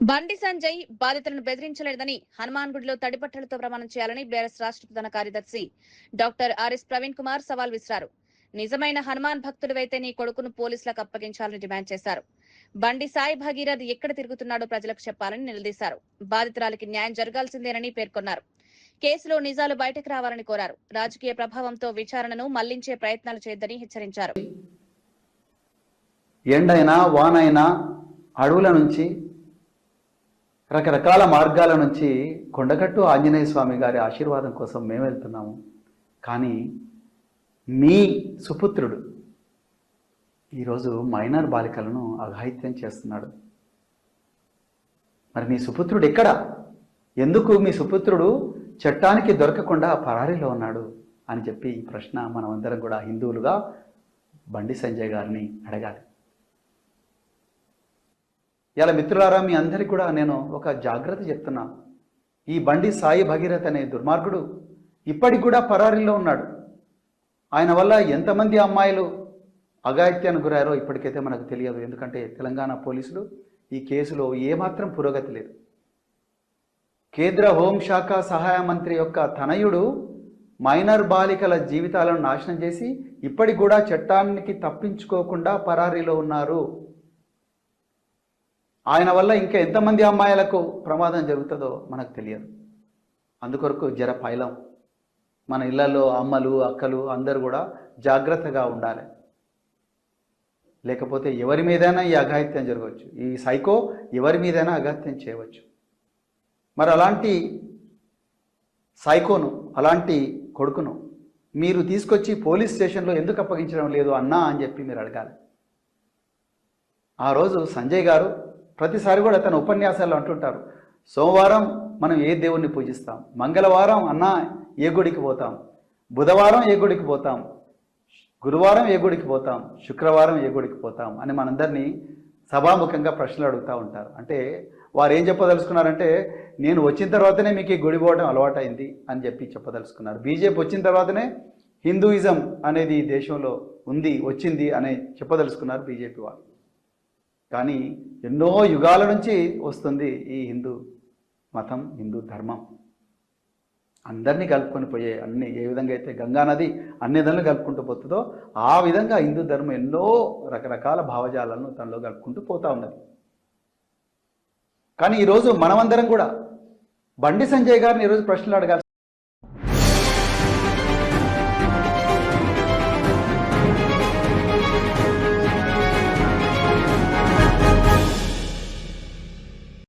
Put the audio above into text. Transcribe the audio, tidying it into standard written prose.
బండి సంజయ్ బాధితులను బెదిరించలేదని హనుమాన్ గుడిలో తడిబట్టలతో ప్రమాణం చేయాలని బీఆర్ఎస్ రాష్ట్ర ప్రధాన కార్యదర్శి డాక్టర్ ఆర్ఎస్ ప్రవీణ్ కుమార్ సవాల్ విసిరారు. నిజమైన హనుమాన్ భక్తుడివైతే నీ కొడుకును పోలీసులకు అప్పగించాలని డిమాండ్ చేశారు. బండి సాయి భగీరథ్ ఎక్కడ తిరుగుతున్నాడో ప్రజలకు చెప్పాలని నిలదీశారు. బాధితురాలికి న్యాయం జరగాల్సిందేనని పేర్కొన్నారు. కేసులో నిజాలు బయటకు రావాలని కోరారు. రాజకీయ ప్రభావంతో విచారణను మళ్లించే ప్రయత్నాలు చేయొద్దని హెచ్చరించారు. ఎండైనా వానైనా అడవుల నుంచి రకరకాల మార్గాల నుంచి కొండగట్టు ఆంజనేయ స్వామి గారి ఆశీర్వాదం కోసం మేము వెళ్తున్నాము. కానీ మీ సుపుత్రుడు ఈరోజు మైనర్ బాలికలను అఘాయిత్యం చేస్తున్నాడు. మరి మీ సుపుత్రుడు ఎక్కడ? ఎందుకు మీ సుపుత్రుడు చట్టానికి దొరకకుండా పరారీలో ఉన్నాడు అని చెప్పి ఈ ప్రశ్న మనమందరం కూడా హిందువులుగా బండి సంజయ్ గారిని అడగాలి. ఇలా మిత్రులారా, మీ అందరికీ కూడా నేను ఒక జాగ్రత్త చెప్తున్నా. ఈ బండి సాయి భగీరథ్ అనే దుర్మార్గుడు ఇప్పటికి కూడా పరారీలో ఉన్నాడు. ఆయన వల్ల ఎంతమంది అమ్మాయిలు అఘాయిత్యానికి గురారో ఇప్పటికైతే మనకు తెలియదు. ఎందుకంటే తెలంగాణ పోలీసులు ఈ కేసులో ఏమాత్రం పురోగతి లేదు. కేంద్ర హోంశాఖ సహాయ మంత్రి యొక్క తనయుడు మైనర్ బాలికల జీవితాలను నాశనం చేసి ఇప్పటికి కూడా చట్టానికి తప్పించుకోకుండా పరారీలో ఉన్నారు. ఆయన వల్ల ఇంకా ఎంతమంది అమ్మాయిలకు ప్రమాదం జరుగుతుందో మనకు తెలియదు. అందుకొరకు జర పైలం మన ఇళ్లలో అమ్మలు అక్కలు అందరూ కూడా జాగ్రత్తగా ఉండాలి. లేకపోతే ఎవరి మీదైనా ఈ అఘాయిత్యం జరగవచ్చు. ఈ సైకో ఎవరి మీదైనా అఘాయిత్యం చేయవచ్చు. మరి అలాంటి సైకోను, అలాంటి కొడుకును మీరు తీసుకొచ్చి పోలీస్ స్టేషన్లో ఎందుకు అప్పగించడం లేదు అన్నా అని చెప్పి మీరు అడగాలి. ఆ రోజు సంజయ్ గారు ప్రతిసారి కూడా తన ఉపన్యాసాల్లో అంటుంటారు, సోమవారం మనం ఏ దేవుణ్ణి పూజిస్తాం, మంగళవారం అన్నా ఏ గుడికి పోతాం, బుధవారం ఏ గుడికి పోతాం, గురువారం ఏ గుడికి పోతాం, శుక్రవారం ఏ గుడికి పోతాం అని మనందరినీ సభాముఖంగా ప్రశ్నలు అడుగుతూ ఉంటారు. అంటే వారు ఏం చెప్పదలుచుకున్నారంటే, నేను వచ్చిన తర్వాతనే మీకు ఈ గుడి పోవడం అలవాటైంది అని చెప్పి చెప్పదలుచుకున్నారు. బీజేపీ వచ్చిన తర్వాతనే హిందూయిజం అనేది ఈ దేశంలో ఉంది, వచ్చింది అని చెప్పదలుచుకున్నారు బీజేపీ వాళ్ళు. కానీ ఎన్నో యుగాల నుంచి వస్తుంది ఈ హిందూ మతం, హిందూ ధర్మం. అందరినీ కలుపుకొని పోయే అన్ని ఏ విధంగా అయితే గంగా నది అన్ని నదులను కలుపుకుంటూ పోతుందో ఆ విధంగా హిందూ ధర్మం ఎన్నో రకరకాల భావజాలను తనలో కలుపుకుంటూ పోతూ ఉన్నది. కానీ ఈరోజు మనమందరం కూడా బండి సంజయ్ గారిని ఈరోజు ప్రశ్నలు అడగాలి.